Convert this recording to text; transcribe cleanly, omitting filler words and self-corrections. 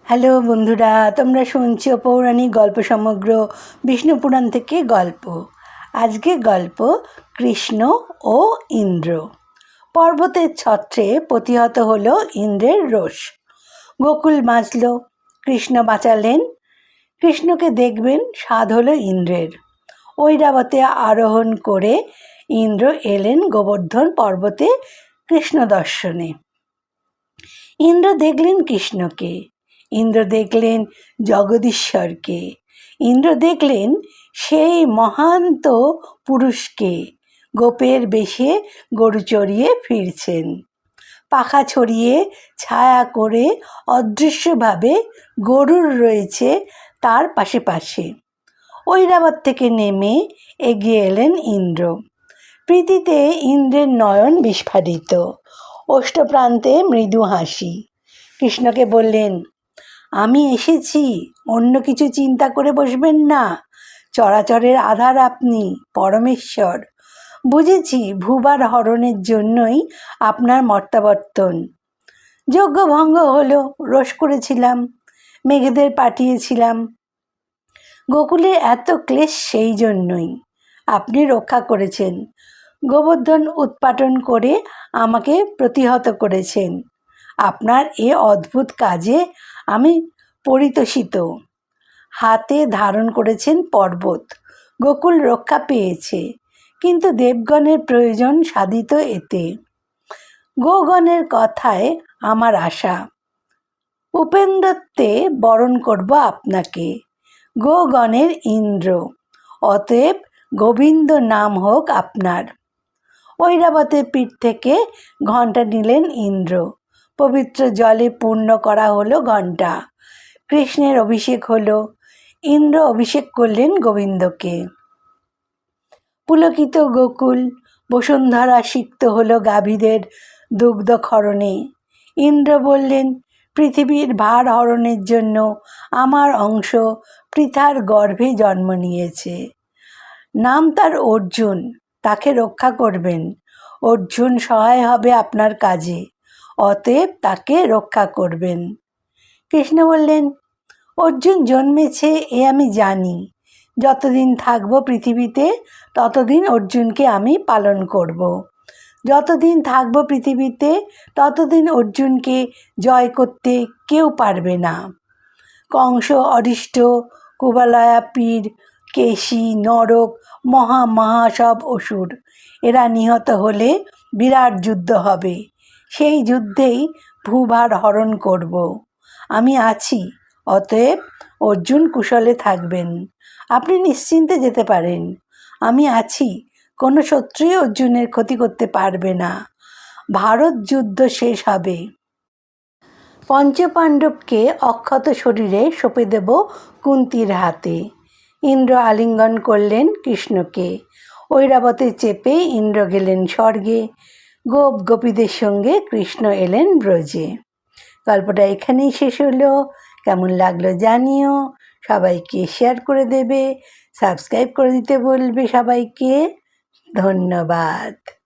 Hello বন্ধুরা, তোমরা শুনছো পৌরাণিক গল্প সমগ্র বিষ্ণু পুরাণ থেকে গল্প। আজকে গল্প কৃষ্ণ ও ইন্দ্র। পর্বতের ছত্রে প্রতিহত হলো ইন্দ্রের রোষ। গোকুল বাঁচল, কৃষ্ণ বাঁচালেন। কৃষ্ণকে দেখবেন স্বাদ হলো ইন্দ্রের। ঐরাবতে আরোহণ করে ইন্দ্র এলেন গোবর্ধন পর্বতে কৃষ্ণ দর্শনে। ইন্দ্র দেখলেন কৃষ্ণকে, ইন্দ্র দেখলেন জগদীশ্বরকে, ইন্দ্র দেখলেন সেই মহান্ত পুরুষকে গোপের বেশে গরু চড়িয়ে ফিরছেন। পাখা ছড়িয়ে ছায়া করে অদৃশ্যভাবে গরুর রয়েছে তার পাশে পাশে। ঐরাবত থেকে নেমে এগিয়ে এলেন ইন্দ্র। প্রীতিতে ইন্দ্রের নয়ন বিস্ফারিত, ওষ্ঠপ্রান্তে মৃদু হাসি। কৃষ্ণকে বললেন, আমি এসেছি, অন্য কিছু চিন্তা করে বসবেন না। চরাচরের আধার আপনি, পরমেশ্বর। বুঝেছি ভূভার হরণের জন্যই আপনার মর্তাবর্তন। যজ্ঞ ভঙ্গ হলো, রোষ করেছিলাম, মেঘেদের পাঠিয়েছিলাম। গোকুলের এত ক্লেশ সেই জন্যই। আপনি রক্ষা করেছেন, গোবর্ধন উৎপাটন করে আমাকে প্রতিহত করেছেন। আপনার এ অদ্ভুত কাজে আমি পরিতোষিত। হাতে ধারণ করেছেন পর্বত, গোকুল রক্ষা পেয়েছে, কিন্তু দেবগণের প্রয়োজন সাধিত এতে। গোগণের কথায় আমার আশা, উপেন্দ্রত্বে বরণ করব আপনাকে, গোগণের ইন্দ্র। অতএব গোবিন্দ নাম হোক আপনার। ঐরাবতের পিঠ থেকে ঘণ্টা নিলেন ইন্দ্র। পবিত্র জলে পূর্ণ করা হলো ঘণ্টা। কৃষ্ণের অভিষেক হলো। ইন্দ্র অভিষেক করলেন গোবিন্দকে। পুলকিত গোকুল, বসুন্ধরা সিক্ত হলো গাভীদের দুগ্ধক্ষরণে। ইন্দ্র বললেন, পৃথিবীর ভার হরণের জন্য আমার অংশ পৃথার গর্ভে জন্ম নিয়েছে। নাম তার অর্জুন, তাকে রক্ষা করবেন। অর্জুন সহায় হবে আপনার কাজে, অতএব তাকে রক্ষা করবেন। কৃষ্ণ বললেন, অর্জুন জন্মেছে এ আমি জানি। যতদিন থাকব পৃথিবীতে ততদিন অর্জুনকে আমি পালন করব। যতদিন থাকব পৃথিবীতে ততদিন অর্জুনকে জয় করতে কেউ পারবে না। কংস, অরিষ্ট, কুবলয়া, পীর, কেশী, নরক, মহা সব অসুর, এরা নিহত হলে বিরাট যুদ্ধ হবে। সেই যুদ্ধেই ভূভার হরণ করব। আমি আছি, অতএব অর্জুন কুশলে থাকবেন। আপনি নিশ্চিন্তে যেতে পারেন। আমি আছি, কোনো শত্রুই অর্জুনের ক্ষতি করতে পারবে না। ভারত যুদ্ধ শেষ হবে। পঞ্চপাণ্ডবকে অক্ষত শরীরে সঁপে দেব কুন্তির হাতে। ইন্দ্র আলিঙ্গন করলেন কৃষ্ণকে। ঐরাবতে চেপে ইন্দ্র গেলেন স্বর্গে। গোপীদের সঙ্গে কৃষ্ণ এলেন ব্রজে। গল্পটা এখানেই শেষ হলো। কেমন লাগলো জানিও। সবাইকে শেয়ার করে দেবে, সাবস্ক্রাইব করে দিতে বলবে সবাইকে। ধন্যবাদ।